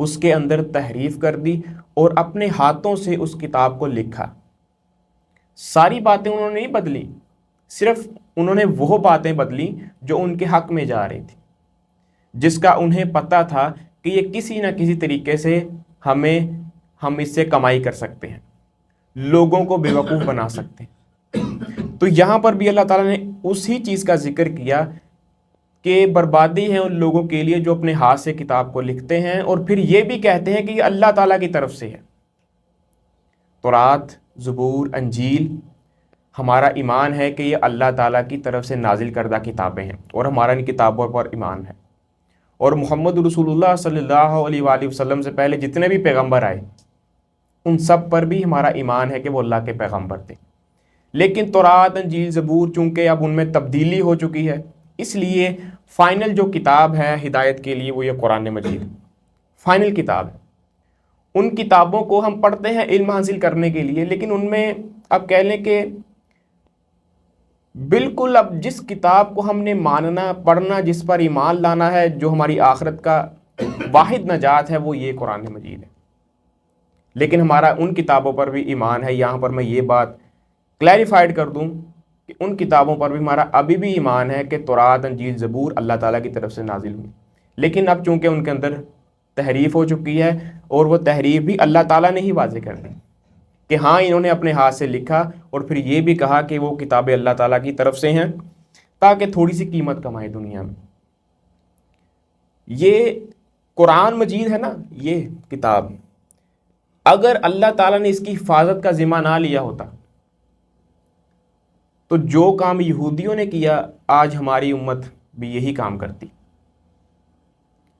اس کے اندر تحریف کر دی اور اپنے ہاتھوں سے اس کتاب کو لکھا۔ ساری باتیں انہوں نے نہیں بدلی، صرف انہوں نے وہ باتیں بدلی جو ان کے حق میں جا رہی تھی، جس کا انہیں پتہ تھا کہ یہ کسی نہ کسی طریقے سے ہم اس سے کمائی کر سکتے ہیں، لوگوں کو بیوقوف بنا سکتے ہیں۔ تو یہاں پر بھی اللہ تعالیٰ نے اسی چیز کا ذکر کیا کہ بربادی ہے ان لوگوں کے لیے جو اپنے ہاتھ سے کتاب کو لکھتے ہیں اور پھر یہ بھی کہتے ہیں کہ یہ اللہ تعالیٰ کی طرف سے ہے۔ تورات، زبور، انجیل، ہمارا ایمان ہے کہ یہ اللہ تعالیٰ کی طرف سے نازل کردہ کتابیں ہیں اور ہمارا ان کتابوں پر ایمان ہے۔ اور محمد رسول اللہ صلی اللہ علیہ وآلہ وسلم سے پہلے جتنے بھی پیغمبر آئے ان سب پر بھی ہمارا ایمان ہے کہ وہ اللہ کے پیغمبر تھے۔ لیکن تورات، انجیل، زبور چونکہ اب ان میں تبدیلی ہو چکی ہے، اس لیے فائنل جو کتاب ہے ہدایت کے لیے وہ یہ قرآن مجید فائنل کتاب ہے۔ ان کتابوں کو ہم پڑھتے ہیں علم حاصل کرنے کے لیے، لیکن ان میں اب کہہ لیں کہ بالکل اب جس کتاب کو ہم نے ماننا، پڑھنا، جس پر ایمان لانا ہے، جو ہماری آخرت کا واحد نجات ہے، وہ یہ قرآن مجید ہے۔ لیکن ہمارا ان کتابوں پر بھی ایمان ہے۔ یہاں پر میں یہ بات کلیریفائڈ کر دوں کہ ان کتابوں پر بھی ہمارا ابھی بھی ایمان ہے کہ تورات، انجیل، زبور اللہ تعالیٰ کی طرف سے نازل ہوئی، لیکن اب چونکہ ان کے اندر تحریف ہو چکی ہے، اور وہ تحریف بھی اللہ تعالیٰ نے ہی واضح کر دی کہ ہاں انہوں نے اپنے ہاتھ سے لکھا، اور پھر یہ بھی کہا کہ وہ کتابیں اللہ تعالیٰ کی طرف سے ہیں تاکہ تھوڑی سی قیمت کمائے دنیا میں۔ یہ قرآن مجید ہے نا، یہ کتاب اگر اللہ تعالیٰ نے اس کی حفاظت کا ذمہ نہ لیا ہوتا تو جو کام یہودیوں نے کیا آج ہماری امت بھی یہی کام کرتی،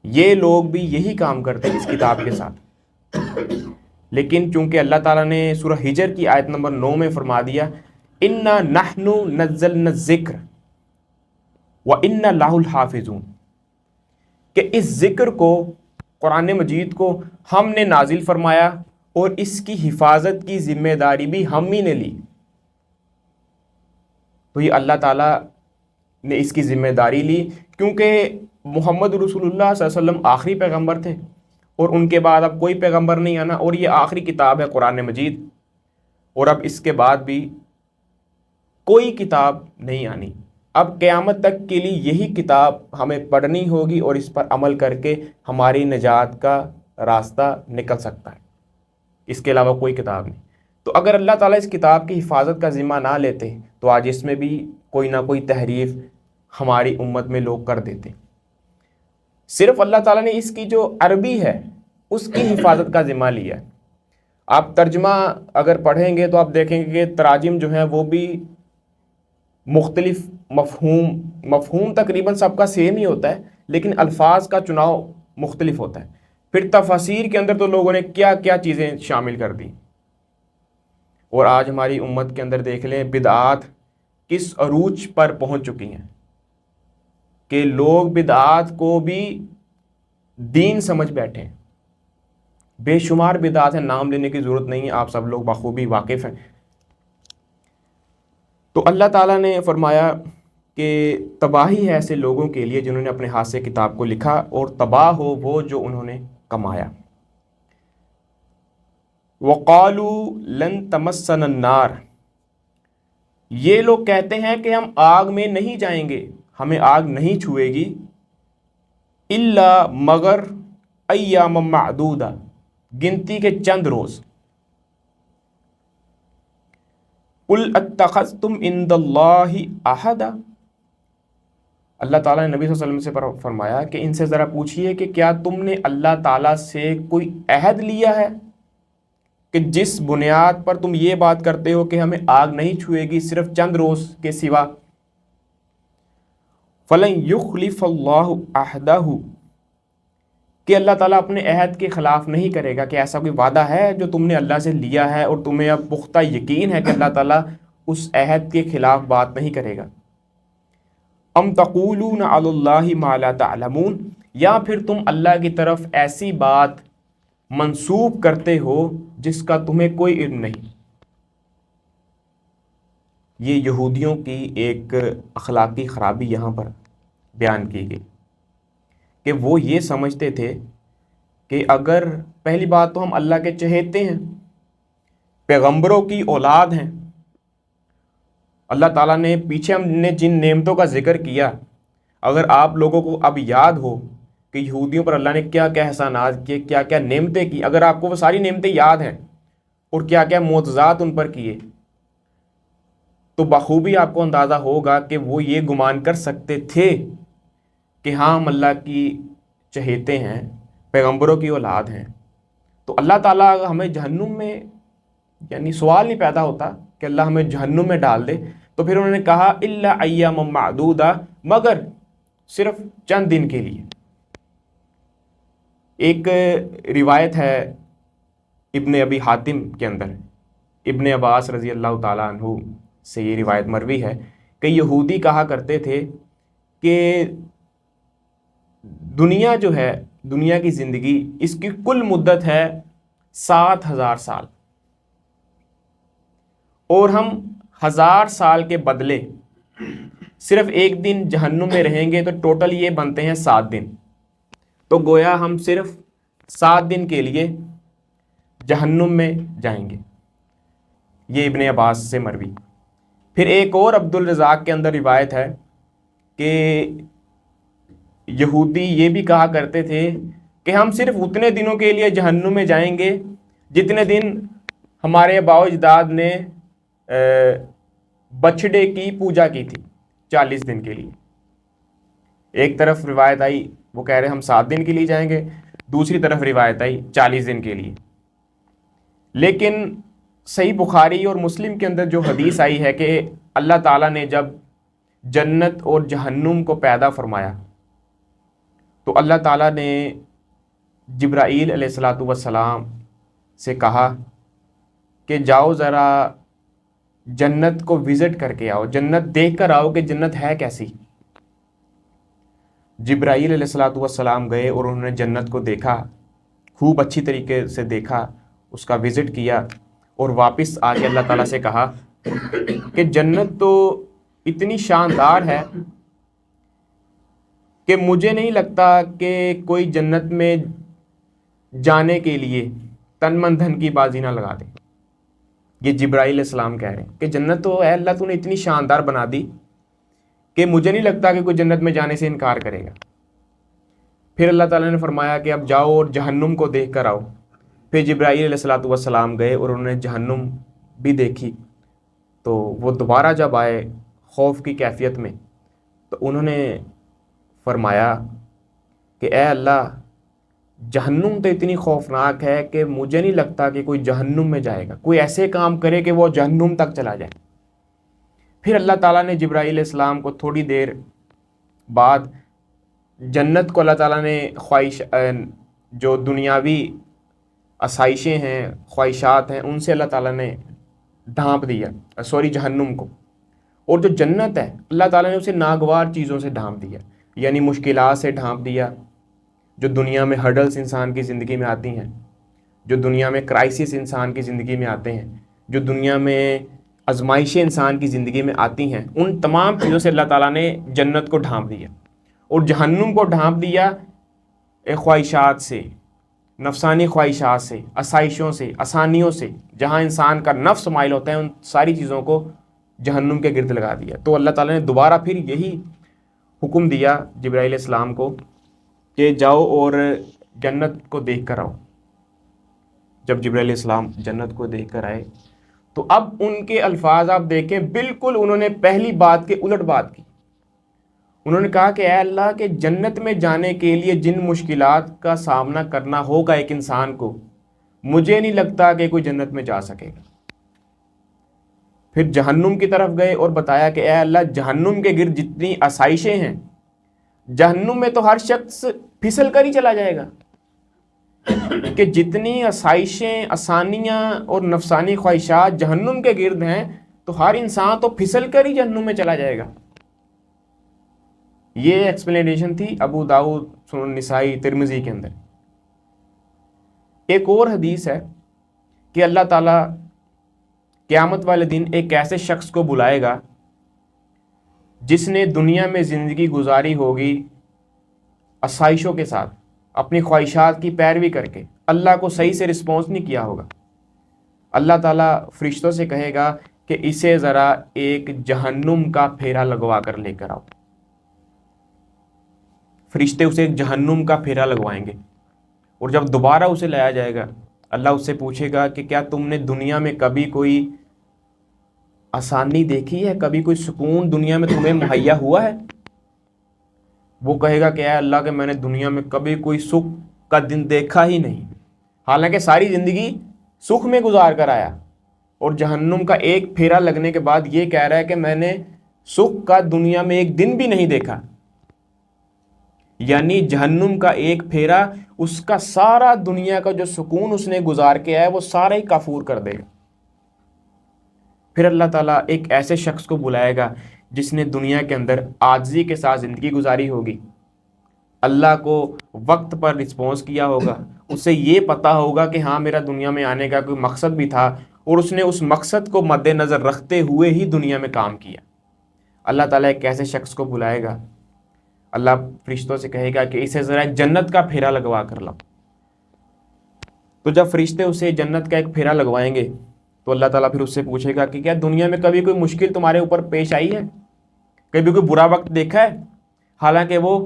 یہ لوگ بھی یہی کام کرتے اس کتاب کے ساتھ۔ لیکن چونکہ اللہ تعالیٰ نے سورہ ہجر کی آیت نمبر 9 میں فرما دیا اِنَّا نَحْنُ نَزَّلْنَا الذِّکْرَ وَإِنَّا لَهُ الْحَافِظُونَ، کہ اس ذکر کو، قرآن مجید کو ہم نے نازل فرمایا اور اس کی حفاظت کی ذمہ داری بھی ہم ہی نے لی۔ تو یہ اللہ تعالیٰ نے اس کی ذمہ داری لی، کیونکہ محمد رسول اللہ صلی اللہ علیہ وسلم آخری پیغمبر تھے اور ان کے بعد اب کوئی پیغمبر نہیں آنا، اور یہ آخری کتاب ہے قرآن مجید، اور اب اس کے بعد بھی کوئی کتاب نہیں آنی۔ اب قیامت تک کے لیے یہی کتاب ہمیں پڑھنی ہوگی اور اس پر عمل کر کے ہماری نجات کا راستہ نکل سکتا ہے، اس کے علاوہ کوئی کتاب نہیں۔ تو اگر اللہ تعالیٰ اس کتاب کی حفاظت کا ذمہ نہ لیتے تو آج اس میں بھی کوئی نہ کوئی تحریف ہماری امت میں لوگ کر دیتے۔ صرف اللہ تعالیٰ نے اس کی جو عربی ہے اس کی حفاظت کا ذمہ لیا ہے۔ آپ ترجمہ اگر پڑھیں گے تو آپ دیکھیں گے کہ تراجم جو ہیں وہ بھی مختلف مفہوم تقریباً سب کا سیم ہی ہوتا ہے، لیکن الفاظ کا چناؤ مختلف ہوتا ہے۔ پھر تفاسیر کے اندر تو لوگوں نے کیا کیا چیزیں شامل کر دی، اور آج ہماری امت کے اندر دیکھ لیں بدعات کس عروج پر پہنچ چکی ہیں کہ لوگ بدعات کو بھی دین سمجھ بیٹھے ہیں۔ بے شمار بدعات ہیں، نام لینے کی ضرورت نہیں ہے، آپ سب لوگ بخوبی واقف ہیں۔ تو اللہ تعالیٰ نے فرمایا کہ تباہی ہے ایسے لوگوں کے لیے جنہوں نے اپنے ہاتھ سے کتاب کو لکھا، اور تباہ ہو وہ جو انہوں نے کمایا۔ وَقَالُوا لَن تَمَسَّنَا النَّارُ، یہ لوگ کہتے ہیں کہ ہم آگ میں نہیں جائیں گے، ہمیں آگ نہیں چھوئے گی، الا مگر ایام معدودہ، گنتی کے چند روز۔ قُلْ اتَّخَذْتُمْ عِندَ اللَّهِ عَهْدًا، اللہ تعالیٰ نے نبی صلی اللہ علیہ وسلم سے فرمایا کہ ان سے ذرا پوچھئے کہ کیا تم نے اللہ تعالیٰ سے کوئی عہد لیا ہے کہ جس بنیاد پر تم یہ بات کرتے ہو کہ ہمیں آگ نہیں چھوئے گی صرف چند روز کے سوا؟ فَلَن يُخْلِفَ اللَّهُ عَهْدَهُ، کہ اللہ تعالیٰ اپنے عہد کے خلاف نہیں کرے گا۔ کہ ایسا کوئی وعدہ ہے جو تم نے اللہ سے لیا ہے اور تمہیں اب پختہ یقین ہے کہ اللہ تعالیٰ اس عہد کے خلاف بات نہیں کرے گا؟ ام تقولون علی اللہ ما لا تعلمون، یا پھر تم اللہ کی طرف ایسی بات منسوب کرتے ہو جس کا تمہیں کوئی علم نہیں۔ یہ یہودیوں کی ایک اخلاقی خرابی یہاں پر بیان کی گئی کہ وہ یہ سمجھتے تھے کہ اگر پہلی بات تو ہم اللہ کے چہیتے ہیں، پیغمبروں کی اولاد ہیں، اللہ تعالیٰ نے پیچھے ہم نے جن نعمتوں کا ذکر کیا، اگر آپ لوگوں کو اب یاد ہو کہ یہودیوں پر اللہ نے کیا کیا احسانات کیے، کیا کیا نعمتیں کی، اگر آپ کو وہ ساری نعمتیں یاد ہیں اور کیا کیا معجزات ان پر کیے، تو بخوبی آپ کو اندازہ ہوگا کہ وہ یہ گمان کر سکتے تھے کہ ہاں ہم اللہ کی چہیتے ہیں، پیغمبروں کی اولاد ہیں، تو اللہ تعالیٰ ہمیں جہنم میں، یعنی سوال نہیں پیدا ہوتا کہ اللہ ہمیں جہنم میں ڈال دے. تو پھر انہوں نے کہا الا ایام معدودہ، مگر صرف چند دن کے لیے. ایک روایت ہے ابن ابی حاتم کے اندر، ابن عباس رضی اللہ تعالیٰ عنہ سے یہ روایت مروی ہے کہ یہودی کہا کرتے تھے کہ دنیا جو ہے، دنیا کی زندگی، اس کی کل مدت ہے 7,000 سال، اور ہم 1,000 سال کے بدلے صرف ایک دن جہنم میں رہیں گے تو ٹوٹل یہ بنتے ہیں 7 دن. تو گویا ہم صرف 7 دن کے لیے جہنم میں جائیں گے. یہ ابن عباس سے مروی. پھر ایک اور عبد الرزاق کے اندر روایت ہے کہ یہودی یہ بھی کہا کرتے تھے کہ ہم صرف اتنے دنوں کے لیے جہنم میں جائیں گے جتنے دن ہمارے آباء و اجداد نے بچھڑے کی پوجا کی تھی، 40 دن کے لیے. ایک طرف روایت آئی وہ کہہ رہے ہم 7 دن کے لیے جائیں گے، دوسری طرف روایت آئی 40 دن کے لیے. لیکن صحیح بخاری اور مسلم کے اندر جو حدیث آئی ہے کہ اللہ تعالیٰ نے جب جنت اور جہنم کو پیدا فرمایا تو اللہ تعالیٰ نے جبرائیل علیہ الصلاۃ والسلام سے کہا کہ جاؤ ذرا جنت کو وزٹ کر کے آؤ، جنت دیکھ کر آؤ کہ جنت ہے کیسی. جبرائیل علیہ الصلاۃ والسلام گئے اور انہوں نے جنت کو دیکھا، خوب اچھی طریقے سے دیکھا، اس کا وزٹ کیا، اور واپس آ کے اللہ تعالیٰ سے کہا کہ جنت تو اتنی شاندار ہے کہ مجھے نہیں لگتا کہ کوئی جنت میں جانے کے لیے تن من دھن کی بازی نہ لگا دے. یہ جبرائیل علیہ السلام کہہ رہے ہیں کہ جنت تو اے اللہ تو نے اتنی شاندار بنا دی کہ مجھے نہیں لگتا کہ کوئی جنت میں جانے سے انکار کرے گا. پھر اللہ تعالیٰ نے فرمایا کہ اب جاؤ اور جہنم کو دیکھ کر آؤ. پھر جبرائیل علیہ الصلاۃ والسلام گئے اور انہوں نے جہنم بھی دیکھی. تو وہ دوبارہ جب آئے خوف کی کیفیت میں تو انہوں نے فرمایا کہ اے اللہ جہنم تو اتنی خوفناک ہے کہ مجھے نہیں لگتا کہ کوئی جہنم میں جائے گا، کوئی ایسے کام کرے کہ وہ جہنم تک چلا جائے. پھر اللہ تعالیٰ نے جبرائیل علیہ السلام کو تھوڑی دیر بعد جنت کو اللہ تعالیٰ نے خواہش، جو دنیاوی آسائشیں ہیں، خواہشات ہیں، ان سے اللہ تعالیٰ نے ڈھانپ دیا، جہنم کو. اور جو جنت ہے اللہ تعالیٰ نے اسے ناگوار چیزوں سے ڈھانپ دیا، یعنی مشکلات سے ڈھانپ دیا، جو دنیا میں ہرڈلز انسان کی زندگی میں آتی ہیں، جو دنیا میں کرائسس انسان کی زندگی میں آتے ہیں، جو دنیا میں آزمائشیں انسان کی زندگی میں آتی ہیں، ان تمام چیزوں سے اللہ تعالیٰ نے جنت کو ڈھانپ دیا. اور جہنم کو ڈھانپ دیا خواہشات سے، نفسانی خواہشات سے، آسائشوں سے، آسانیوں سے، جہاں انسان کا نفس مائل ہوتا ہے ان ساری چیزوں کو جہنم کے گرد لگا دیا. تو اللہ تعالیٰ نے دوبارہ پھر یہی حکم دیا جبرائیل علیہ السلام کو کہ جاؤ اور جنت کو دیکھ کر آؤ. جب جبرائیل علیہ السلام جنت کو دیکھ کر آئے تو اب ان کے الفاظ آپ دیکھیں، بالکل انہوں نے پہلی بات کے الٹ بات کی. انہوں نے کہا کہ اے اللہ کہ جنت میں جانے کے لیے جن مشکلات کا سامنا کرنا ہوگا ایک انسان کو، مجھے نہیں لگتا کہ کوئی جنت میں جا سکے گا. پھر جہنم کی طرف گئے اور بتایا کہ اے اللہ جہنم کے گرد جتنی آسائشیں ہیں، جہنم میں تو ہر شخص پھسل کر ہی چلا جائے گا، کہ جتنی آسائشیں، آسانیاں اور نفسانی خواہشات جہنم کے گرد ہیں تو ہر انسان تو پھسل کر ہی جہنم میں چلا جائے گا. یہ ایکسپلینیشن تھی ابو داؤد، سنن نسائی، ترمذی کے اندر. ایک اور حدیث ہے کہ اللہ تعالیٰ قیامت والے دن ایک ایسے شخص کو بلائے گا جس نے دنیا میں زندگی گزاری ہوگی آسائشوں کے ساتھ، اپنی خواہشات کی پیروی کر کے اللہ کو صحیح سے رسپانس نہیں کیا ہوگا، اللہ تعالیٰ فرشتوں سے کہے گا کہ اسے ذرا ایک جہنم کا پھیرا لگوا کر لے کر آؤ۔ فرشتے اسے ایک جہنم کا پھیرا لگوائیں گے، اور جب دوبارہ اسے لایا جائے گا اللہ اس سے پوچھے گا کہ کیا تم نے دنیا میں کبھی کوئی آسانی دیکھی ہے، کبھی کوئی سکون دنیا میں تمہیں مہیا ہوا ہے؟ وہ کہے گا کہ اے اللہ کہ میں نے دنیا میں کبھی کوئی سکھ کا دن دیکھا ہی نہیں، حالانکہ ساری زندگی سکھ میں گزار کر آیا، اور جہنم کا ایک پھیرا لگنے کے بعد یہ کہہ رہا ہے کہ میں نے سکھ کا دنیا میں ایک دن بھی نہیں دیکھا۔ یعنی جہنم کا ایک پھیرا اس کا سارا دنیا کا جو سکون اس نے گزار کے آیا وہ سارا ہی کافور کر دے گا۔ پھر اللہ تعالیٰ ایک ایسے شخص کو بلائے گا جس نے دنیا کے اندر عاجزی کے ساتھ زندگی گزاری ہوگی، اللہ کو وقت پر رسپانس کیا ہوگا، اسے یہ پتا ہوگا کہ ہاں میرا دنیا میں آنے کا کوئی مقصد بھی تھا، اور اس نے اس مقصد کو مد نظر رکھتے ہوئے ہی دنیا میں کام کیا۔ اللہ تعالیٰ ایک ایسے شخص کو بلائے گا، اللہ فرشتوں سے کہے گا کہ اسے ذرا جنت کا پھیرا لگوا کر لاؤ۔ تو جب فرشتے اسے جنت کا ایک پھیرا لگوائیں گے تو اللہ تعالیٰ پھر اس سے پوچھے گا کہ کیا دنیا میں کبھی کوئی مشکل تمہارے اوپر پیش آئی ہے، کبھی کوئی برا وقت دیکھا ہے؟ حالانکہ وہ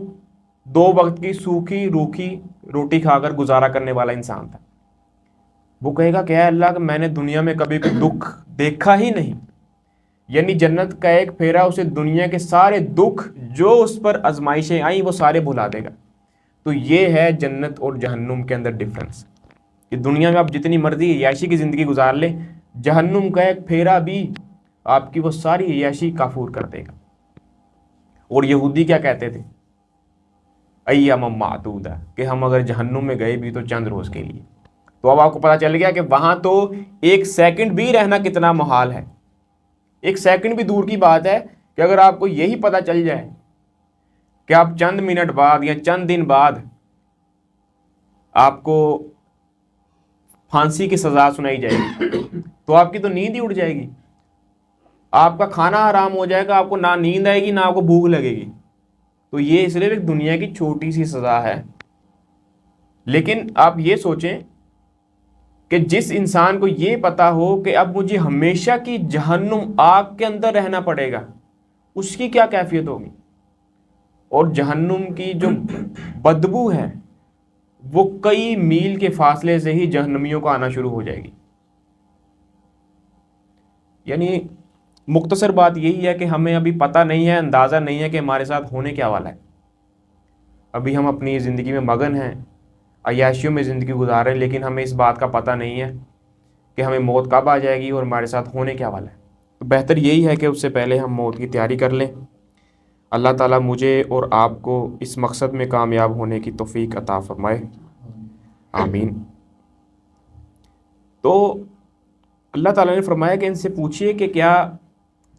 2 وقت کی سوکھی روکھی روٹی کھا کر گزارا کرنے والا انسان تھا۔ وہ کہے گا کہ اے اللہ کہ میں نے دنیا میں کبھی کوئی دکھ دیکھا ہی نہیں۔ یعنی جنت کا ایک پھیرا اسے دنیا کے سارے دکھ جو اس پر آزمائشیں آئیں وہ سارے بھلا دے گا۔ تو یہ ہے جنت اور جہنم کے اندر ڈفرنس، کہ دنیا میں آپ جتنی مرضی عیاشی کی زندگی گزار لیں، جہنم کا ایک پھیرا بھی آپ کی وہ ساری عیاشی کافور کر دے گا۔ اور یہودی کیا کہتے تھے؟ ایام معدودہ، کہ ہم اگر جہنم میں گئے بھی تو چند روز کے لیے۔ تو اب آپ کو پتہ چل گیا کہ وہاں تو ایک سیکنڈ بھی رہنا کتنا محال ہے۔ ایک سیکنڈ بھی دور کی بات ہے کہ اگر آپ کو یہی پتہ چل جائے کہ آپ چند منٹ بعد یا چند دن بعد آپ کو پھانسی کی سزا سنائی جائے گی تو آپ کی تو نیند ہی اڑ جائے گی، آپ کا کھانا حرام ہو جائے گا، آپ کو نہ نیند آئے گی نہ آپ کو بھوک لگے گی۔ تو یہ صرف ایک دنیا کی چھوٹی سی سزا ہے۔ لیکن آپ یہ سوچیں کہ جس انسان کو یہ پتا ہو کہ اب مجھے ہمیشہ کی جہنم آگ کے اندر رہنا پڑے گا، اس کی کیا کیفیت ہوگی؟ اور جہنم کی جو بدبو ہے وہ کئی میل کے فاصلے سے ہی جہنمیوں کو آنا شروع ہو جائے گی۔ یعنی مختصر بات یہی ہے کہ ہمیں ابھی پتہ نہیں ہے، اندازہ نہیں ہے کہ ہمارے ساتھ ہونے کیا والا ہے۔ ابھی ہم اپنی زندگی میں مگن ہیں، عیاشیوں میں زندگی گزار رہے ہیں، لیکن ہمیں اس بات کا پتہ نہیں ہے کہ ہمیں موت کب آ جائے گی اور ہمارے ساتھ ہونے کیا والا ہے۔ تو بہتر یہی ہے کہ اس سے پہلے ہم موت کی تیاری کر لیں۔ اللہ تعالیٰ مجھے اور آپ کو اس مقصد میں کامیاب ہونے کی توفیق عطا فرمائے، آمین۔ تو اللہ تعالیٰ نے فرمایا کہ ان سے پوچھئے کہ کیا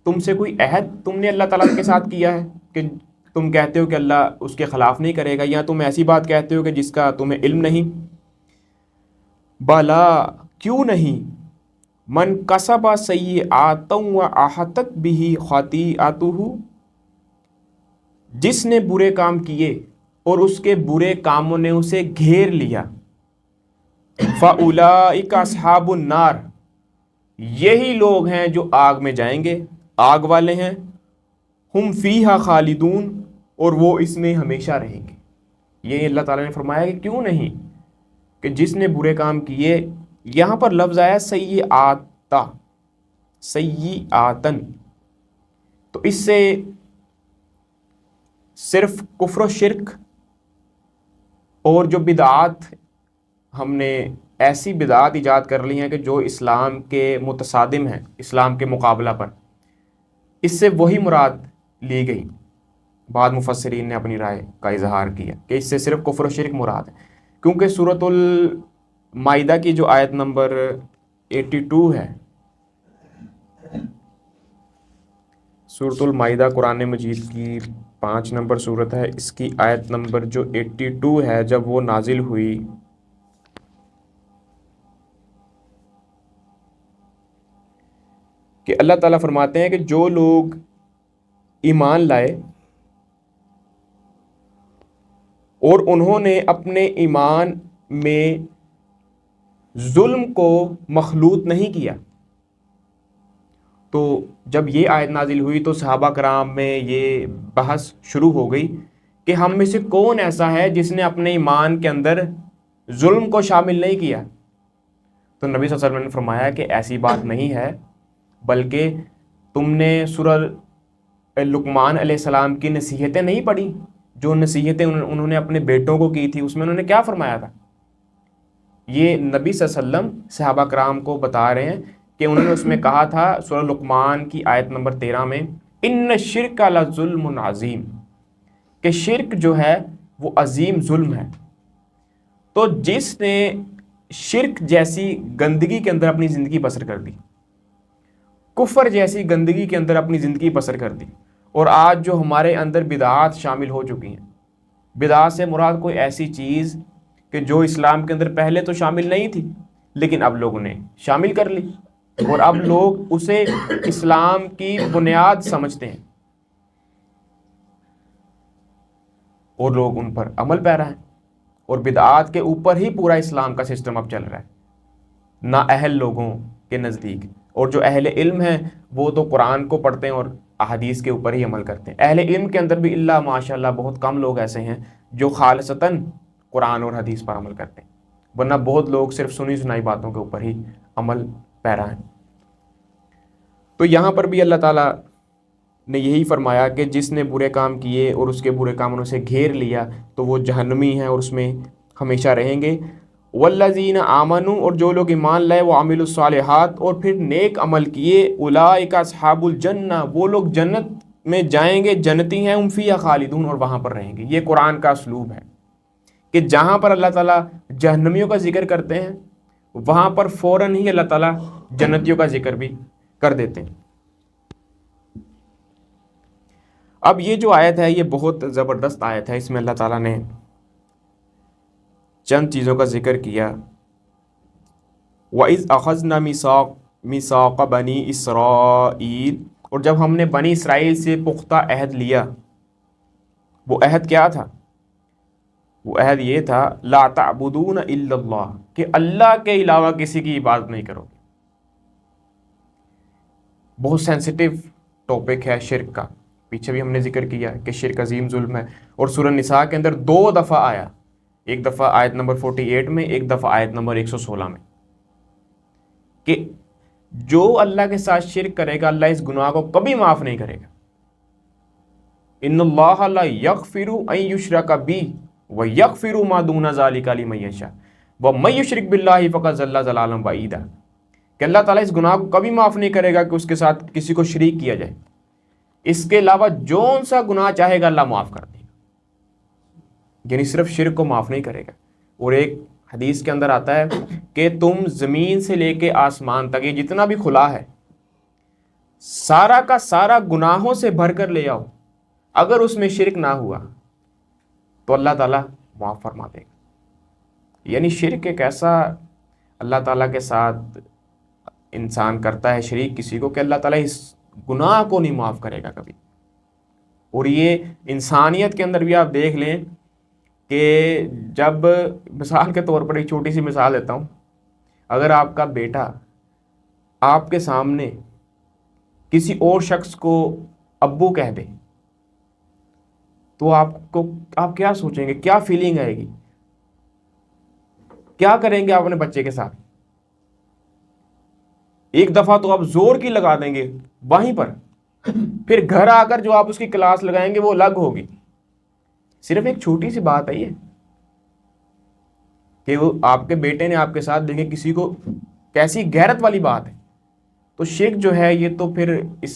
تم سے کوئی عہد تم نے اللہ تعالیٰ کے ساتھ کیا ہے کہ تم کہتے ہو کہ اللہ اس کے خلاف نہیں کرے گا، یا تم ایسی بات کہتے ہو کہ جس کا تمہیں علم نہیں؟ بلا، کیوں نہیں، من کسب سیئات واحاطت بہ خطیئتہ، جس نے برے کام کیے اور اس کے برے کاموں نے اسے گھیر لیا، فاولئک اصحاب النار، یہی لوگ ہیں جو آگ میں جائیں گے، آگ والے ہیں، ہم فیہا خالدون، اور وہ اس میں ہمیشہ رہیں گے۔ یہ اللہ تعالیٰ نے فرمایا کہ کیوں نہیں، کہ جس نے برے کام کیے، یہاں پر لفظ آیا سیئات، سیئاتن، تو اس سے صرف کفر و شرک اور جو بدعات ہم نے ایسی بدعات ایجاد کر لی ہیں کہ جو اسلام کے متصادم ہیں، اسلام کے مقابلہ پر، اس سے وہی مراد لی گئی۔ بعض مفسرین نے اپنی رائے کا اظہار کیا کہ اس سے صرف کفر و شرک مراد ہے، کیونکہ سورۃ المائدہ کی جو آیت نمبر 82 ہے، سورۃ المائدہ قرآن مجید کی 5 نمبر سورت ہے، اس کی آیت نمبر جو 82 ہے، جب وہ نازل ہوئی کہ اللہ تعالیٰ فرماتے ہیں کہ جو لوگ ایمان لائے اور انہوں نے اپنے ایمان میں ظلم کو مخلوط نہیں کیا۔ تو جب یہ آیت نازل ہوئی تو صحابہ کرام میں یہ بحث شروع ہو گئی کہ ہم میں سے کون ایسا ہے جس نے اپنے ایمان کے اندر ظلم کو شامل نہیں کیا۔ تو نبی صلی اللہ علیہ وسلم نے فرمایا کہ ایسی بات نہیں ہے، بلکہ تم نے سورہ لقمان علیہ السلام کی نصیحتیں نہیں پڑھی؟ جو نصیحتیں انہوں نے اپنے بیٹوں کو کی تھی، اس میں انہوں نے کیا فرمایا تھا؟ یہ نبی صلی اللہ علیہ وسلم صحابہ کرام کو بتا رہے ہیں کہ انہوں نے اس میں کہا تھا سورہ لقمان کی آیت نمبر 13 میں، ان الشرک لظلم عظیم، کہ شرک جو ہے وہ عظیم ظلم ہے۔ تو جس نے شرک جیسی گندگی کے اندر اپنی زندگی بسر کر دی، کفر جیسی گندگی کے اندر اپنی زندگی بسر کر دی، اور آج جو ہمارے اندر بدعات شامل ہو چکی ہیں، بدعات سے مراد کوئی ایسی چیز کہ جو اسلام کے اندر پہلے تو شامل نہیں تھی لیکن اب لوگوں نے شامل کر لی، اور اب لوگ اسے اسلام کی بنیاد سمجھتے ہیں اور لوگ ان پر عمل پیرا ہیں، اور بدعات کے اوپر ہی پورا اسلام کا سسٹم اب چل رہا ہے نا اہل لوگوں کے نزدیک۔ اور جو اہل علم ہیں وہ تو قرآن کو پڑھتے ہیں اور احادیث کے اوپر ہی عمل کرتے ہیں۔ اہل علم کے اندر بھی اللہ ماشاءاللہ بہت کم لوگ ایسے ہیں جو خالصتاً قرآن اور حدیث پر عمل کرتے ہیں، ورنہ بہت لوگ صرف سنی سنائی باتوں کے اوپر ہی عمل پیرا ہیں۔ تو یہاں پر بھی اللہ تعالیٰ نے یہی فرمایا کہ جس نے برے کام کیے اور اس کے برے کاموں سے گھیر لیا تو وہ جہنمی ہیں اور اس میں ہمیشہ رہیں گے۔ والذین آمنوا، اور جو لوگ ایمان لائے، وہ عاملوا الصالحات، اور پھر نیک عمل کیے، اولئک اصحاب الجنہ، وہ لوگ جنت میں جائیں گے، جنتی ہیں، ہم فیہا خالدون، اور وہاں پر رہیں گے۔ یہ قرآن کا اسلوب ہے کہ جہاں پر اللہ تعالیٰ جہنمیوں کا ذکر کرتے ہیں وہاں پر فوراً ہی اللہ تعالیٰ جنتیوں کا ذکر بھی کر دیتے ہیں۔ اب یہ جو آیت ہے یہ بہت زبردست آیت ہے، اس میں اللہ تعالیٰ نے چند چیزوں کا ذکر کیا۔ وَإِذْ أَخَذْنَا مِيثَاقَ بَنِي إِسْرَائِيلَ، اور جب ہم نے بنی اسرائیل سے پختہ عہد لیا، وہ عہد کیا تھا؟ وہ عہد یہ تھا لا تعبدون الا اللہ، کہ اللہ کے علاوہ کسی کی عبادت نہیں کرو گے۔ بہت سینسٹیو ٹاپک ہے شرک کا، پیچھے بھی ہم نے ذکر کیا کہ شرک عظیم ظلم ہے، اور سورہ نساء کے اندر 2 دفعہ آیا، ایک دفعہ آیت نمبر 48 میں، ایک دفعہ آیت نمبر 116 میں، کہ جو اللہ کے ساتھ شرک کرے گا اللہ اس گناہ کو کبھی معاف نہیں کرے گا۔ ان اللہ لا یغفر ان یشرک بہ ویغفر ما دون ذلک لمن یشاء ومن یشرک باللہ فقد ضل ضلالا بعیدا، کہ اللہ تعالیٰ اس گناہ کو کبھی معاف نہیں کرے گا کہ اس کے ساتھ کسی کو شریک کیا جائے، اس کے علاوہ جون سا گناہ چاہے گا اللہ معاف کر دے گا، یعنی صرف شرک کو معاف نہیں کرے گا۔ اور ایک حدیث کے اندر آتا ہے کہ تم زمین سے لے کے آسمان تک، یہ جتنا بھی کھلا ہے، سارا کا سارا گناہوں سے بھر کر لے آؤ، اگر اس میں شرک نہ ہوا تو اللہ تعالیٰ معاف فرما دے گا۔ یعنی شرک ایک ایسا اللہ تعالیٰ کے ساتھ انسان کرتا ہے شریک کسی کو کہ اللہ تعالیٰ اس گناہ کو نہیں معاف کرے گا کبھی۔ اور یہ انسانیت کے اندر بھی آپ دیکھ لیں کہ جب مثال کے طور پر ایک چھوٹی سی مثال دیتا ہوں، اگر آپ کا بیٹا آپ کے سامنے کسی اور شخص کو ابو کہہ دے تو آپ کیا سوچیں گے، کیا فیلنگ آئے گی، کیا کریں گے آپ اپنے بچے کے ساتھ؟ ایک دفعہ تو آپ زور کی لگا دیں گے وہیں پر، پھر گھر آ کر جو آپ اس کی کلاس لگائیں گے وہ الگ ہوگی۔ صرف ایک چھوٹی سی بات ہے یہ کہ وہ آپ کے بیٹے نے آپ کے ساتھ دیکھیں کسی کو، کیسی غیرت والی بات ہے۔ تو شرک جو ہے یہ تو پھر اس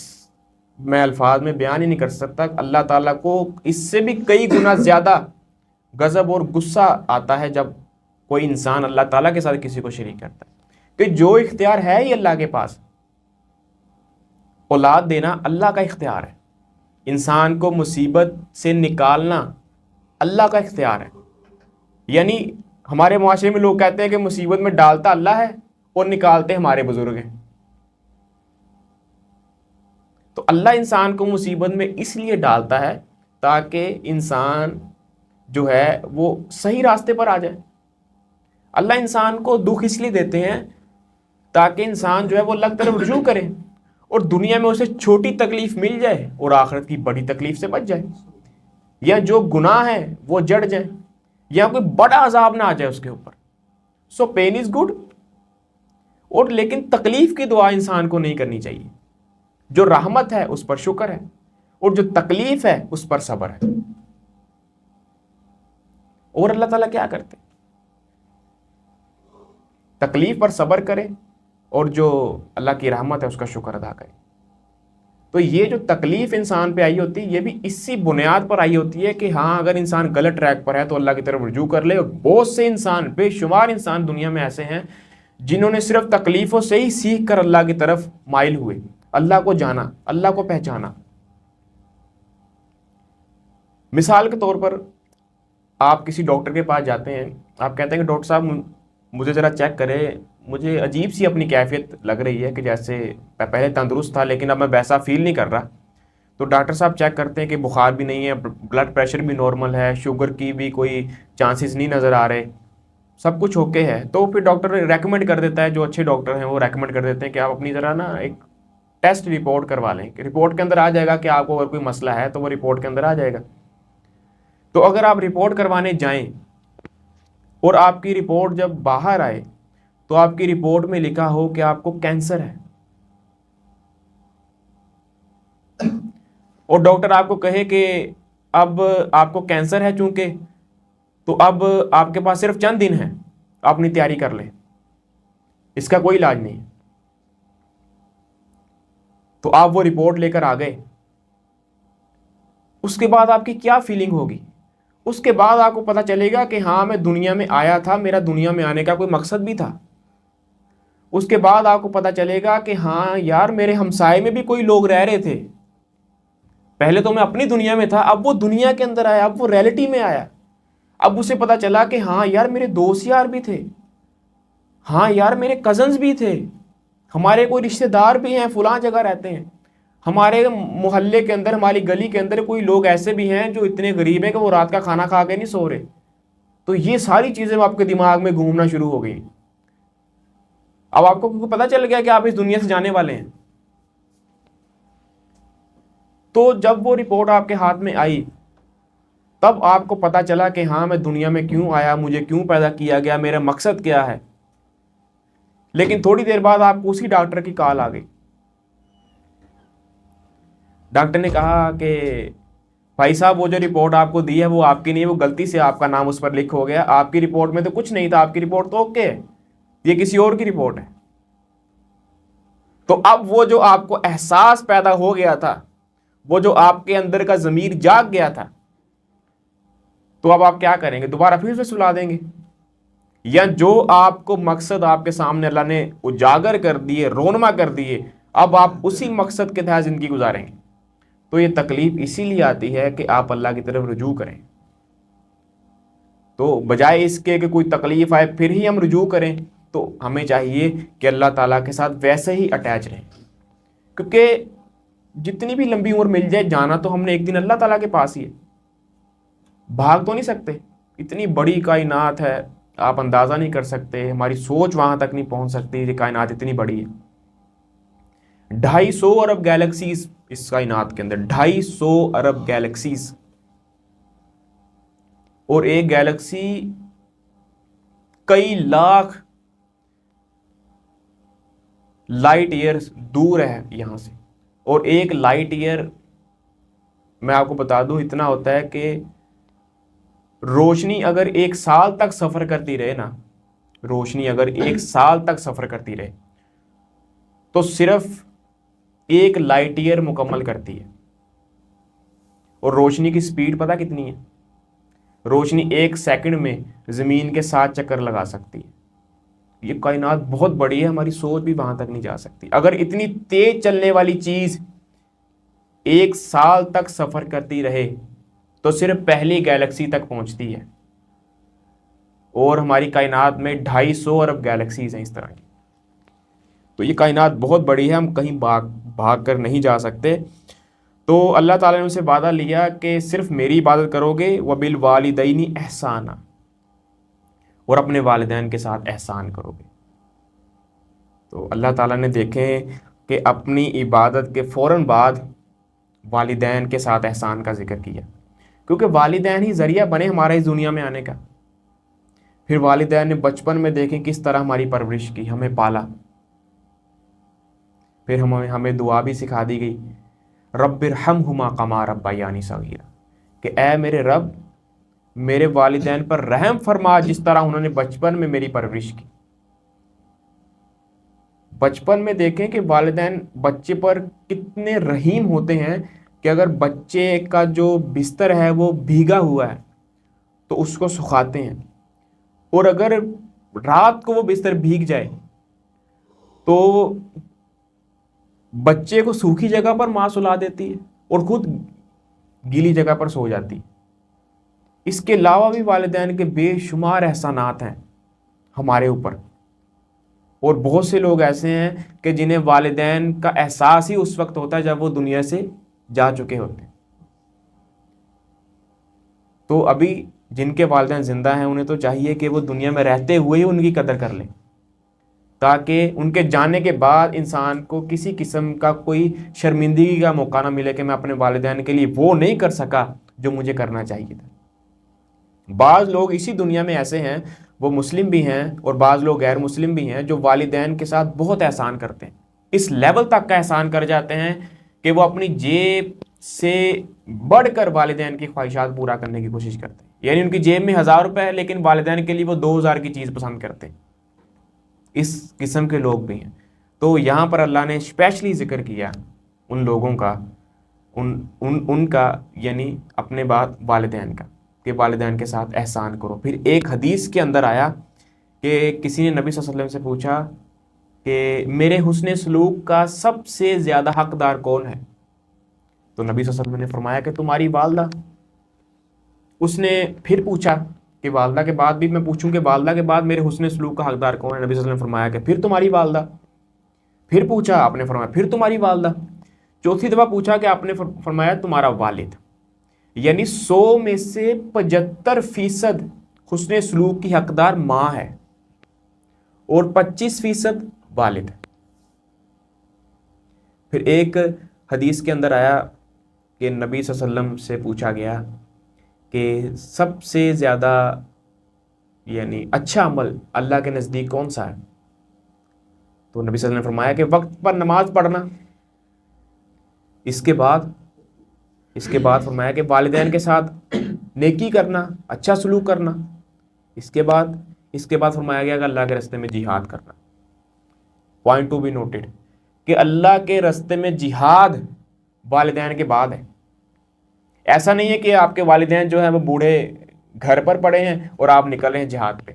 میں الفاظ میں بیان ہی نہیں کر سکتا، اللہ تعالیٰ کو اس سے بھی کئی گنا زیادہ غضب اور غصہ آتا ہے جب کوئی انسان اللہ تعالیٰ کے ساتھ کسی کو شریک کرتا ہے، کہ جو اختیار ہے ہی اللہ کے پاس، اولاد دینا اللہ کا اختیار ہے، انسان کو مصیبت سے نکالنا اللہ کا اختیار ہے۔ یعنی ہمارے معاشرے میں لوگ کہتے ہیں کہ مصیبت میں ڈالتا اللہ ہے اور نکالتے ہمارے بزرگ ہیں۔ تو اللہ انسان کو مصیبت میں اس لیے ڈالتا ہے تاکہ انسان جو ہے وہ صحیح راستے پر آ جائے۔ اللہ انسان کو دکھ اس لیے دیتے ہیں تاکہ انسان جو ہے وہ اللہ کی طرف رجوع کرے اور دنیا میں اسے چھوٹی تکلیف مل جائے اور آخرت کی بڑی تکلیف سے بچ جائے، یا جو گناہ ہے وہ جڑ جائے، یا کوئی بڑا عذاب نہ آ جائے اس کے اوپر۔ سو پین از گڈ، اور لیکن تکلیف کی دعا انسان کو نہیں کرنی چاہیے۔ جو رحمت ہے اس پر شکر ہے، اور جو تکلیف ہے اس پر صبر ہے۔ اور اللہ تعالیٰ کیا کرتے؟ تکلیف پر صبر کرے اور جو اللہ کی رحمت ہے اس کا شکر ادا کرے۔ تو یہ جو تکلیف انسان پہ آئی ہوتی ہے یہ بھی اسی بنیاد پر آئی ہوتی ہے کہ ہاں اگر انسان غلط ٹریک پر ہے تو اللہ کی طرف رجوع کر لے۔ اور بہت سے انسان، بے شمار انسان دنیا میں ایسے ہیں جنہوں نے صرف تکلیفوں سے ہی سیکھ کر اللہ کی طرف مائل ہوئے، اللہ کو جانا، اللہ کو پہچانا۔ مثال کے طور پر آپ کسی ڈاکٹر کے پاس جاتے ہیں، آپ کہتے ہیں کہ ڈاکٹر صاحب مجھے ذرا چیک کرے، مجھے عجیب سی اپنی کیفیت لگ رہی ہے کہ جیسے میں پہلے تندرست تھا لیکن اب میں ویسا فیل نہیں کر رہا۔ تو ڈاکٹر صاحب چیک کرتے ہیں کہ بخار بھی نہیں ہے، بلڈ پریشر بھی نارمل ہے، شوگر کی بھی کوئی چانسز نہیں نظر آ رہے، سب کچھ اوکے ہے۔ تو پھر ڈاکٹر ریکمنڈ کر دیتا ہے، جو اچھے ڈاکٹر ہیں وہ ریکمنڈ کر دیتے ہیں کہ آپ اپنی ذرا نا ایک ٹیسٹ رپورٹ کروا لیں، کہ رپورٹ کے اندر آ جائے گا کہ آپ کو اگر کوئی مسئلہ ہے تو وہ رپورٹ کے اندر آ جائے گا۔ تو اگر آپ رپورٹ کروانے جائیں اور آپ کی رپورٹ جب باہر آئے تو آپ کی رپورٹ میں لکھا ہو کہ آپ کو کینسر ہے، اور ڈاکٹر آپ کو کہے کہ اب آپ کو کینسر ہے چونکہ، تو اب آپ کے پاس صرف چند دن ہیں، آپ اپنی تیاری کر لیں، اس کا کوئی علاج نہیں۔ تو آپ وہ رپورٹ لے کر آ گئے، اس کے بعد آپ کی کیا فیلنگ ہوگی؟ اس کے بعد آپ کو پتہ چلے گا کہ ہاں میں دنیا میں آیا تھا، میرا دنیا میں آنے کا کوئی مقصد بھی تھا۔ اس کے بعد آپ کو پتہ چلے گا کہ ہاں یار میرے ہمسائے میں بھی کوئی لوگ رہ رہے تھے، پہلے تو میں اپنی دنیا میں تھا، اب وہ دنیا کے اندر آیا، اب وہ ریئلٹی میں آیا، اب اسے پتہ چلا کہ ہاں یار میرے دوست یار بھی تھے، ہاں یار میرے کزنز بھی تھے، ہمارے کوئی رشتہ دار بھی ہیں، فلاں جگہ رہتے ہیں، ہمارے محلے کے اندر، ہماری گلی کے اندر کوئی لوگ ایسے بھی ہیں جو اتنے غریب ہیں کہ وہ رات کا کھانا کھا کے نہیں سو رہے۔ تو یہ ساری چیزیں آپ کے دماغ میں گھومنا شروع ہو گئی۔ اب آپ کو پتہ چل گیا کہ آپ اس دنیا سے جانے والے ہیں۔ تو جب وہ رپورٹ آپ کے ہاتھ میں آئی تب آپ کو پتہ چلا کہ ہاں میں دنیا میں کیوں آیا، مجھے کیوں پیدا کیا گیا، میرا مقصد کیا ہے۔ لیکن تھوڑی دیر بعد آپ کو اسی ڈاکٹر کی کال آ گئی، ڈاکٹر نے کہا کہ بھائی صاحب وہ جو رپورٹ آپ کو دی ہے وہ آپ کی نہیں ہے، وہ غلطی سے آپ کا نام اس پر لکھ ہو گیا، آپ کی رپورٹ میں تو کچھ نہیں تھا، آپ کی رپورٹ تو اوکے ہے، یہ کسی اور کی رپورٹ ہے۔ تو اب وہ جو آپ کو احساس پیدا ہو گیا تھا، وہ جو آپ کے اندر کا ضمیر جاگ گیا تھا، تو اب آپ کیا کریں گے؟ دوبارہ پھر سے سلا دیں گے؟ یا جو آپ کو مقصد آپ کے سامنے اللہ نے اجاگر کر دیے، رونما کر دیے، اب آپ اسی مقصد کے تحت زندگی گزاریں گے؟ تو یہ تکلیف اسی لیے آتی ہے کہ آپ اللہ کی طرف رجوع کریں۔ تو بجائے اس کے کہ کوئی تکلیف آئے پھر ہی ہم رجوع کریں، تو ہمیں چاہیے کہ اللہ تعالیٰ کے ساتھ ویسے ہی اٹیچ رہیں، کیونکہ جتنی بھی لمبی عمر مل جائے جانا تو ہم نے ایک دن اللہ تعالیٰ کے پاس ہی ہے، بھاگ تو نہیں سکتے۔ اتنی بڑی کائنات ہے، آپ اندازہ نہیں کر سکتے، ہماری سوچ وہاں تک نہیں پہنچ سکتی، یہ کائنات اتنی بڑی ہے۔ 250 ارب گیلیکسیز اس کائنات کے اندر، 250 ارب گیلیکسیز، اور ایک گیلیکسی کئی لاکھ لائٹ ایئر دور ہے یہاں سے، اور ایک لائٹ ایئر میں آپ کو بتا دوں اتنا ہوتا ہے کہ روشنی اگر 1 سال تک سفر کرتی رہے نا، روشنی اگر 1 سال تک سفر کرتی رہے تو صرف 1 لائٹ ایئر مکمل کرتی ہے۔ اور روشنی کی سپیڈ پتہ کتنی ہے؟ روشنی 1 سیکنڈ میں زمین کے 7 چکر لگا سکتی ہے۔ یہ کائنات بہت بڑی ہے، ہماری سوچ بھی وہاں تک نہیں جا سکتی۔ اگر اتنی تیز چلنے والی چیز 1 سال تک سفر کرتی رہے تو صرف پہلی گیلیکسی تک پہنچتی ہے، اور ہماری کائنات میں 250 ارب گیلیکسیز ہیں اس طرح کی۔ تو یہ کائنات بہت بڑی ہے، ہم کہیں بھاگ کر نہیں جا سکتے۔ تو اللہ تعالیٰ نے اسے وعدہ لیا کہ صرف میری عبادت کرو گے، وبالوالدین احسانا، اور اپنے والدین کے ساتھ احسان کرو گے۔ تو اللہ تعالیٰ نے دیکھیں کہ اپنی عبادت کے فوراً بعد والدین کے ساتھ احسان کا ذکر کیا، کیونکہ والدین ہی ذریعہ بنے ہمارے اس دنیا میں آنے کا۔ پھر والدین نے بچپن میں دیکھیں کس طرح ہماری پرورش کی، ہمیں پالا، پھر ہمیں دعا بھی سکھا دی گئی، رب ارحمہما کما ربیانی صغیرا، کہ اے میرے رب میرے والدین پر رحم فرما جس طرح انہوں نے بچپن میں میری پرورش کی۔ بچپن میں دیکھیں کہ والدین بچے پر کتنے رحیم ہوتے ہیں کہ اگر بچے کا جو بستر ہے وہ بھیگا ہوا ہے تو اس کو سکھاتے ہیں، اور اگر رات کو وہ بستر بھیگ جائے تو بچے کو سوکھی جگہ پر ماں سلا دیتی ہے اور خود گیلی جگہ پر سو جاتی ہے۔ اس کے علاوہ بھی والدین کے بے شمار احسانات ہیں ہمارے اوپر، اور بہت سے لوگ ایسے ہیں کہ جنہیں والدین کا احساس ہی اس وقت ہوتا ہے جب وہ دنیا سے جا چکے ہوتے ہیں۔ تو ابھی جن کے والدین زندہ ہیں انہیں تو چاہیے کہ وہ دنیا میں رہتے ہوئے ہی ان کی قدر کر لیں، تاکہ ان کے جانے کے بعد انسان کو کسی قسم کا کوئی شرمندگی کا موقع نہ ملے کہ میں اپنے والدین کے لیے وہ نہیں کر سکا جو مجھے کرنا چاہیے تھا۔ بعض لوگ اسی دنیا میں ایسے ہیں، وہ مسلم بھی ہیں اور بعض لوگ غیر مسلم بھی ہیں، جو والدین کے ساتھ بہت احسان کرتے ہیں، اس لیول تک کا احسان کر جاتے ہیں کہ وہ اپنی جیب سے بڑھ کر والدین کی خواہشات پورا کرنے کی کوشش کرتے ہیں۔ یعنی ان کی جیب میں 1000 روپے ہے لیکن والدین کے لیے وہ 2000 کی چیز پسند کرتے ہیں۔ اس قسم کے لوگ بھی ہیں۔ تو یہاں پر اللہ نے اسپیشلی ذکر کیا ان لوگوں کا، ان کا یعنی اپنے والدین کا، کہ والدین کے ساتھ احسان کرو۔ پھر ایک حدیث کے اندر آیا کہ کسی نے نبی صلی اللہ علیہ وسلم سے پوچھا کہ میرے حسن سلوک کا سب سے زیادہ حقدار کون ہے؟ تو نبی صلی اللہ علیہ وسلم نے فرمایا کہ تمہاری والدہ۔ اس نے پھر پوچھا کہ والدہ کے بعد بھی میں پوچھوں کہ والدہ کے بعد میرے حسن سلوک کا حقدار کون ہے؟ نبی صلی اللہ علیہ وسلم نے فرمایا کہ پھر تمہاری والدہ۔ پھر پوچھا، آپ نے فرمایا پھر تمہاری والدہ۔ چوتھی دفعہ پوچھا کہ آپ نے فرمایا تمہارا والد۔ یعنی 100 میں سے 75% حسن سلوک کی حقدار ماں ہے اور 25% والد ہے۔ پھر ایک حدیث کے اندر آیا کہ نبی صلی اللہ علیہ وسلم سے پوچھا گیا کہ سب سے زیادہ یعنی اچھا عمل اللہ کے نزدیک کون سا ہے؟ تو نبی صلی اللہ علیہ وسلم نے فرمایا کہ وقت پر نماز پڑھنا۔ اس کے بعد فرمایا کہ والدین کے ساتھ نیکی کرنا، اچھا سلوک کرنا۔ اس کے بعد فرمایا گیا کہ اللہ کے راستے میں جہاد کرنا۔ پوائنٹ ٹو بی نوٹڈ کہ اللہ کے راستے میں جہاد والدین کے بعد ہے۔ ایسا نہیں ہے کہ آپ کے والدین جو ہیں وہ بوڑھے گھر پر پڑے ہیں اور آپ نکل رہے ہیں جہاد پہ،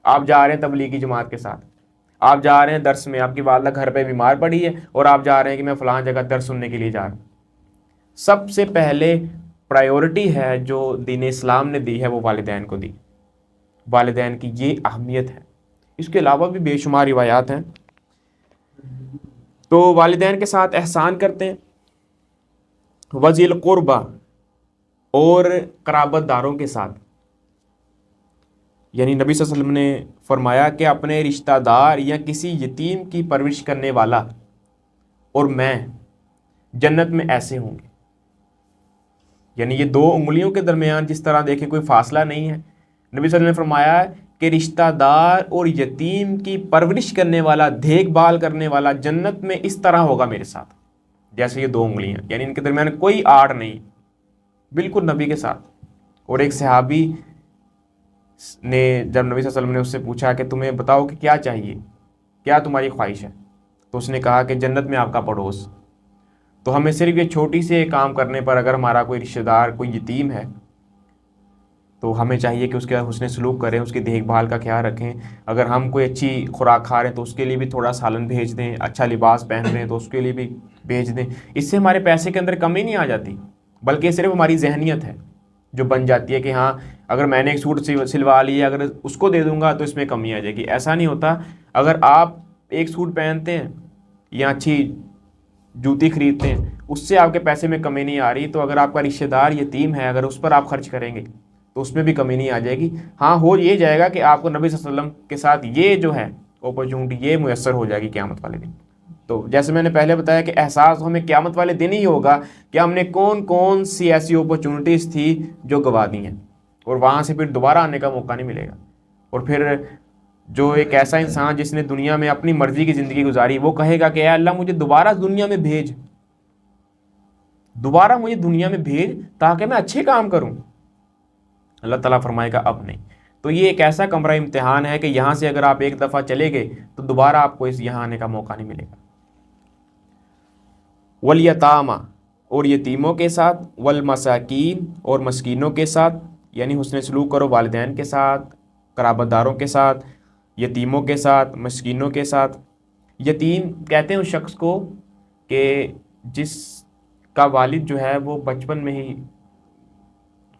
آپ جا رہے ہیں تبلیغی جماعت کے ساتھ، آپ جا رہے ہیں درس میں، آپ کی والدہ گھر پہ بیمار پڑی ہے اور آپ جا رہے ہیں کہ میں فلاں جگہ درس سننے کے لیے جا رہا ہوں۔ سب سے پہلے پرائیورٹی ہے جو دین اسلام نے دی ہے وہ والدین کو دی۔ والدین کی یہ اہمیت ہے۔ اس کے علاوہ بھی بے شمار روایات ہیں۔ تو والدین کے ساتھ احسان کرتے ہیں، وذی القربہ اور قرابت داروں کے ساتھ۔ یعنی نبی صلی اللہ علیہ وسلم نے فرمایا کہ اپنے رشتہ دار یا کسی یتیم کی پرورش کرنے والا اور میں جنت میں ایسے ہوں گے۔ یعنی یہ 2 انگلیوں کے درمیان جس طرح دیکھیں کوئی فاصلہ نہیں ہے، نبی صلی اللہ علیہ وسلم نے فرمایا کہ رشتہ دار اور یتیم کی پرورش کرنے والا، دیکھ بھال کرنے والا جنت میں اس طرح ہوگا میرے ساتھ جیسے یہ 2 انگلیاں، یعنی ان کے درمیان کوئی آڑ نہیں، بالکل نبی کے ساتھ۔ اور ایک صحابی نے جب نبی صلی اللہ علیہ وسلم نے اس سے پوچھا کہ تمہیں بتاؤ کہ کیا چاہیے، کیا تمہاری خواہش ہے، تو اس نے کہا کہ جنت میں آپ کا پڑوس۔ تو ہمیں صرف یہ چھوٹی سے کام کرنے پر اگر ہمارا کوئی رشتہ دار کوئی یتیم ہے تو ہمیں چاہیے کہ اس کے حسن سلوک کریں، اس کی دیکھ بھال کا خیال رکھیں۔ اگر ہم کوئی اچھی خوراک کھا رہے ہیں تو اس کے لیے بھی تھوڑا سالن بھیج دیں، اچھا لباس پہن رہے ہیں تو اس کے لیے بھی بھیج دیں۔ اس سے ہمارے پیسے کے اندر کمی نہیں آ جاتی، بلکہ صرف ہماری ذہنیت ہے جو بن جاتی ہے کہ ہاں اگر میں نے ایک سوٹ سلوا لیا، اگر اس کو دے دوں گا تو اس میں کمی آ جائے گی۔ ایسا نہیں ہوتا۔ اگر آپ ایک سوٹ پہنتے ہیں یا اچھی جوتی خریدتے ہیں اس سے آپ کے پیسے میں کمی نہیں آ رہی، تو اگر آپ کا رشتہ دار یتیم ہے، اگر اس پر آپ خرچ کریں گے تو اس میں بھی کمی نہیں آ جائے گی۔ ہاں ہو یہ جائے گا کہ آپ کو نبی صلی اللہ علیہ وسلم کے ساتھ یہ جو ہے اپرچونٹی یہ میسر ہو جائے گی قیامت والے دن۔ تو جیسے میں نے پہلے بتایا کہ احساس ہمیں قیامت والے دن ہی ہوگا کہ ہم نے کون کون سی ایسی اپرچونٹیز تھی جو گوا دی ہیں، اور وہاں سے پھر دوبارہ آنے کا موقع نہیں ملے گا۔ اور پھر جو ایک ایسا انسان جس نے دنیا میں اپنی مرضی کی زندگی گزاری، وہ کہے گا کہ اے اللہ مجھے دوبارہ دنیا میں بھیج، دوبارہ مجھے دنیا میں بھیج تاکہ میں اچھے کام کروں۔ اللہ تعالیٰ فرمائے گا اب نہیں۔ تو یہ ایک ایسا کمرہ امتحان ہے کہ یہاں سے اگر آپ ایک دفعہ چلے گئے تو دوبارہ آپ کو اس یہاں آنے کا موقع نہیں ملے گا۔ والیتامى، اور یتیموں کے ساتھ، والمساکین، اور مسکینوں کے ساتھ، یعنی حسن سلوک کرو والدین کے ساتھ، قرابت داروں کے ساتھ، یتیموں کے ساتھ، مسکینوں کے ساتھ۔ یتیم کہتے ہیں اس شخص کو کہ جس کا والد جو ہے وہ بچپن میں ہی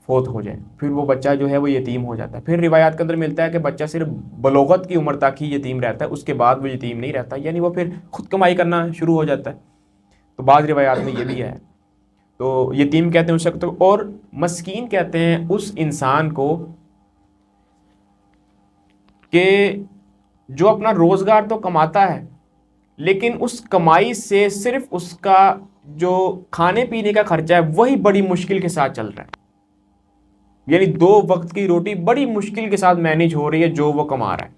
فوت ہو جائے، پھر وہ بچہ جو ہے وہ یتیم ہو جاتا ہے۔ پھر روایات کے اندر ملتا ہے کہ بچہ صرف بلوغت کی عمر تک ہی یتیم رہتا ہے، اس کے بعد وہ یتیم نہیں رہتا، یعنی وہ پھر خود کمائی کرنا شروع ہو جاتا ہے۔ تو بعض روایات میں یہ بھی ہے۔ تو یتیم کہتے ہیں اس شخص کو، اور مسکین کہتے ہیں اس انسان کو کہ جو اپنا روزگار تو کماتا ہے لیکن اس کمائی سے صرف اس کا جو کھانے پینے کا خرچہ ہے وہی بڑی مشکل کے ساتھ چل رہا ہے، یعنی 2 وقت کی روٹی بڑی مشکل کے ساتھ مینیج ہو رہی ہے جو وہ کما رہا ہے،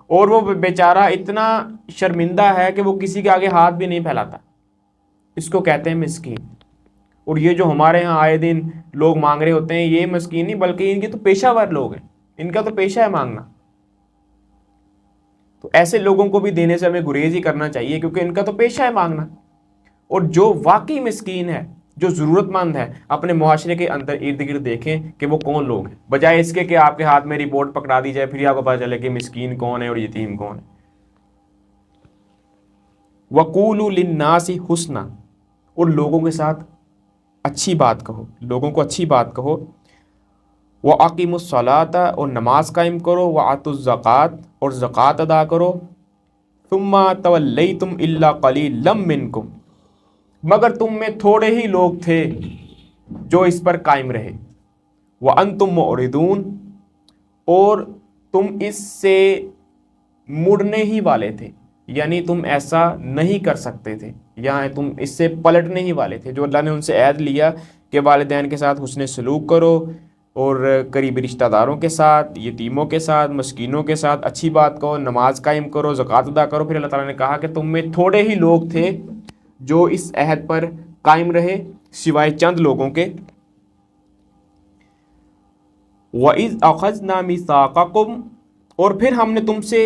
اور وہ بیچارہ اتنا شرمندہ ہے کہ وہ کسی کے آگے ہاتھ بھی نہیں پھیلاتا۔ اس کو کہتے ہیں مسکین۔ اور یہ جو ہمارے ہاں آئے دن لوگ مانگ رہے ہوتے ہیں، یہ مسکین نہیں بلکہ ان کے تو پیشہ ور لوگ ہیں، ان کا تو پیشہ ہے مانگنا۔ تو ایسے لوگوں کو بھی دینے سے ہمیں گریز ہی کرنا چاہیے، کیونکہ ان کا تو پیشہ ہے مانگنا۔ اور جو واقعی مسکین ہے، جو ضرورت مند ہے، اپنے معاشرے کے اندر ارد گرد دیکھیں کہ وہ کون لوگ ہیں، بجائے اس کے کہ آپ کے ہاتھ میں رپورٹ پکڑا دی جائے پھر آپ کو پتہ چلے کہ مسکین کون ہے اور یتیم کون ہے۔ وَقُولُوا لِلنَّاسِ حُسْنًا، اور لوگوں کے ساتھ اچھی بات کہو، لوگوں کو اچھی بات کہو۔ وَأَقِیمُوا الصَّلَاةَ، اور نماز قائم کرو۔ وَآتُوا الزَّکَاةَ، اور زکوٰۃ ادا کرو۔ ثُمَّ تَوَلَّیْتُمْ إِلَّا قَلِیلًا مِّنکُم، مگر تم میں تھوڑے ہی لوگ تھے جو اس پر قائم رہے۔ وَأَنْتُمْ مُعْرِضُونَ، اور تم اس سے مڑنے ہی والے تھے، یعنی تم ایسا نہیں کر سکتے تھے، یا تم اس سے پلٹنے ہی والے تھے۔ جو اللہ نے ان سے عہد لیا کہ والدین کے ساتھ حسن سلوک کرو، اور قریبی رشتہ داروں کے ساتھ، یتیموں کے ساتھ، مسکینوں کے ساتھ اچھی بات کہو، نماز قائم کرو، زکوٰۃ ادا کرو، پھر اللہ تعالیٰ نے کہا کہ تم میں تھوڑے ہی لوگ تھے جو اس عہد پر قائم رہے سوائے چند لوگوں کے۔ وَإِذْ أَخَذْنَا مِيثَاقَكُمْ، اور پھر ہم نے تم سے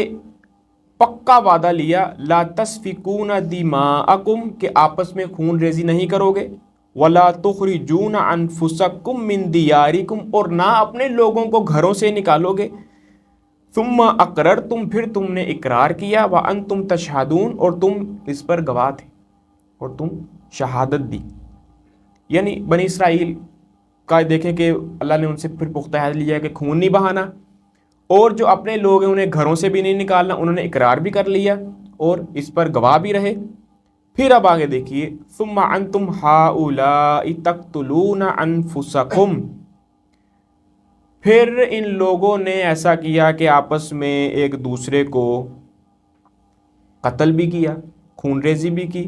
پکا وعدہ لیا، لا تسفکون دماءکم، کہ آپس میں خون ریزی نہیں کرو گے، ولا تخرجون انفسکم من دیارکم، اور نہ اپنے لوگوں کو گھروں سے نکالو گے، ثم اقررتم، پھر تم نے اقرار کیا، وانتم تشہدون، اور تم اس پر گواہ تھے اور تم شہادت دی۔ یعنی بنی اسرائیل کا دیکھیں کہ اللہ نے ان سے پھر پختہ عہد لیا کہ خون نہیں بہانا، اور جو اپنے لوگ ہیں انہیں گھروں سے بھی نہیں نکالنا، انہوں نے اقرار بھی کر لیا اور اس پر گواہ بھی رہے۔ پھر اب آگے دیکھیے، ثم انتم ہؤلاء تقتلون انفسکم، پھر ان لوگوں نے ایسا کیا کہ آپس میں ایک دوسرے کو قتل بھی کیا، خون ریزی بھی کی۔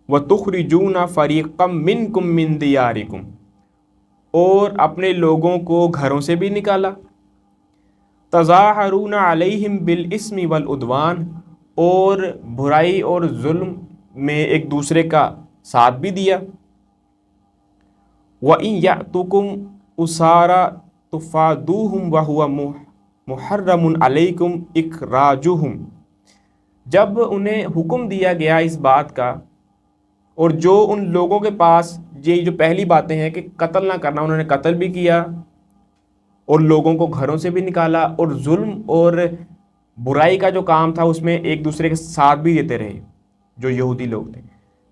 وتخرجون فریقا منکم من دیارکم، اور اپنے لوگوں کو گھروں سے بھی نکالا۔ تظاہرون علیہم بالاسم والعدوان، اور برائی اور ظلم میں ایک دوسرے کا ساتھ بھی دیا۔ وَإِن يَأْتُكُمْ أُسَارَىٰ تُفَادُوهُمْ وَهُوَ مُحَرَّمٌ عَلَيْكُمْ إِخْرَاجُهُمْ، جب انہیں حکم دیا گیا اس بات کا، اور جو ان لوگوں کے پاس یہ جو پہلی باتیں ہیں کہ قتل نہ کرنا، انہوں نے قتل بھی کیا اور لوگوں کو گھروں سے بھی نکالا، اور ظلم اور برائی کا جو کام تھا اس میں ایک دوسرے کے ساتھ بھی دیتے رہے جو یہودی لوگ تھے۔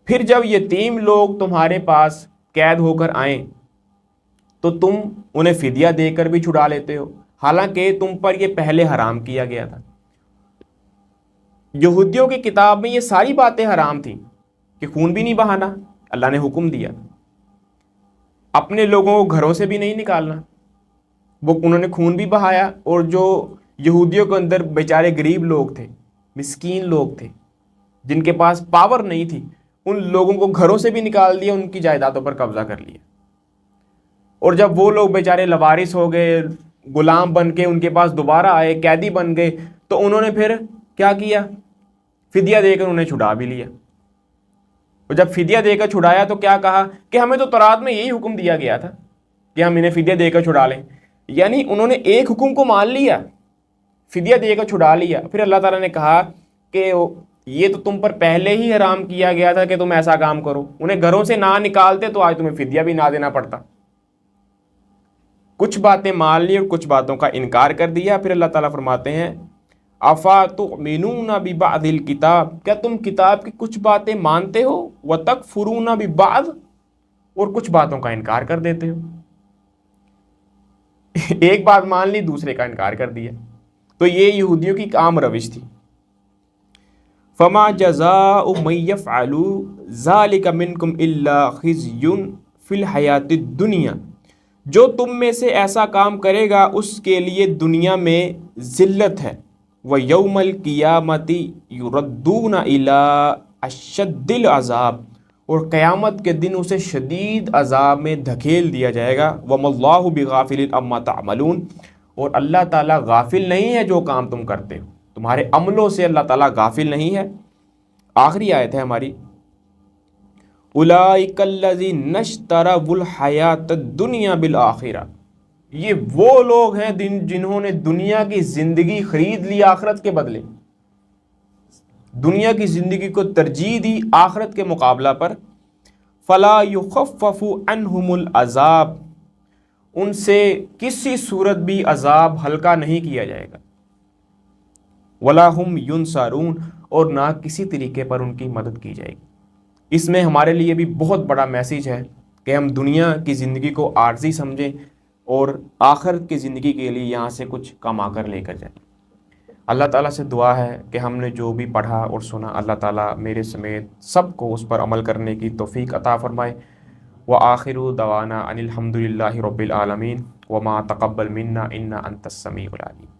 پھر جب یتیم لوگ تمہارے پاس قید ہو کر آئیں تو تم انہیں فدیہ دے کر بھی چھڑا لیتے ہو، حالانکہ تم پر یہ پہلے حرام کیا گیا تھا۔ یہودیوں کی کتاب میں یہ ساری باتیں حرام تھیں کہ خون بھی نہیں بہانا، اللہ نے حکم دیا اپنے لوگوں کو گھروں سے بھی نہیں نکالنا، وہ انہوں نے خون بھی بہایا، اور جو یہودیوں کے اندر بیچارے غریب لوگ تھے، مسکین لوگ تھے جن کے پاس پاور نہیں تھی، ان لوگوں کو گھروں سے بھی نکال دیا، ان کی جائیدادوں پر قبضہ کر لیا۔ اور جب وہ لوگ بیچارے لوارث ہو گئے، غلام بن کے ان کے پاس دوبارہ آئے، قیدی بن گئے، تو انہوں نے پھر کیا کیا؟ فدیہ دے کر انہیں چھڑا بھی لیا۔ اور جب فدیہ دے کر چھڑایا تو کیا کہا کہ ہمیں تو تورات میں یہی حکم دیا گیا تھا کہ ہم انہیں فدیہ دے کر چھڑا لیں۔ یعنی انہوں نے ایک حکم کو مان لیا، فدیہ دے کر چھڑا لیا، پھر اللہ تعالیٰ نے کہا کہ یہ تو تم پر پہلے ہی حرام کیا گیا تھا کہ تم ایسا کام کرو، انہیں گھروں سے نہ نکالتے تو آج تمہیں فدیہ بھی نہ دینا پڑتا۔ کچھ باتیں مان لی اور کچھ باتوں کا انکار کر دیا۔ پھر اللہ تعالیٰ فرماتے ہیں افاتؤمنون ببعض الکتاب، کیا تم کتاب کی کچھ باتیں مانتے ہو، وتکفرون ببعض، اور کچھ باتوں کا انکار کر دیتے ہو۔ ایک بات مان لی، دوسرے کا انکار کر دیا۔ تو یہ یہودیوں کی عام روش تھی۔ فما جزاء من يفعل ذلك منكم الا خزي في الحیات الدنیا، جو تم میں سے ایسا کام کرے گا اس کے لیے دنیا میں ذلت ہے، وَيَوْمَ الْقِيَامَةِ يُرَدُّونَ إِلَىٰ أَشَدِّ الْعَذَابِ، اور قیامت کے دن اسے شدید عذاب میں دھکیل دیا جائے گا۔ وَمَا اللَّهُ بِغَافِلٍ عَمَّا تَعْمَلُونَ، اور اللہ تعالیٰ غافل نہیں ہے جو کام تم کرتے ہو، تمہارے عملوں سے اللہ تعالیٰ غافل نہیں ہے۔ آخری آیت ہے ہماری، اولئک الذین اشتروا الحیاۃ الدنیا بالآخرہ، یہ وہ لوگ ہیں جنہوں نے دنیا کی زندگی خرید لی آخرت کے بدلے، دنیا کی زندگی کو ترجیح دی آخرت کے مقابلہ پر۔ فلا یخفف عنہم العذاب، ان سے کسی صورت بھی عذاب ہلکا نہیں کیا جائے گا۔ ولا ہم ینصرون، اور نہ کسی طریقے پر ان کی مدد کی جائے گی۔ اس میں ہمارے لیے بھی بہت بڑا میسیج ہے کہ ہم دنیا کی زندگی کو عارضی سمجھیں اور آخرت کی زندگی کے لیے یہاں سے کچھ کما کر لے کر جائیں۔ اللہ تعالیٰ سے دعا ہے کہ ہم نے جو بھی پڑھا اور سنا، اللہ تعالیٰ میرے سمیت سب کو اس پر عمل کرنے کی توفیق عطا فرمائے۔ وآخر دعوانا ان الحمد للہ رب العالمین، وما تقبل منا انک انت السمیع العلیم۔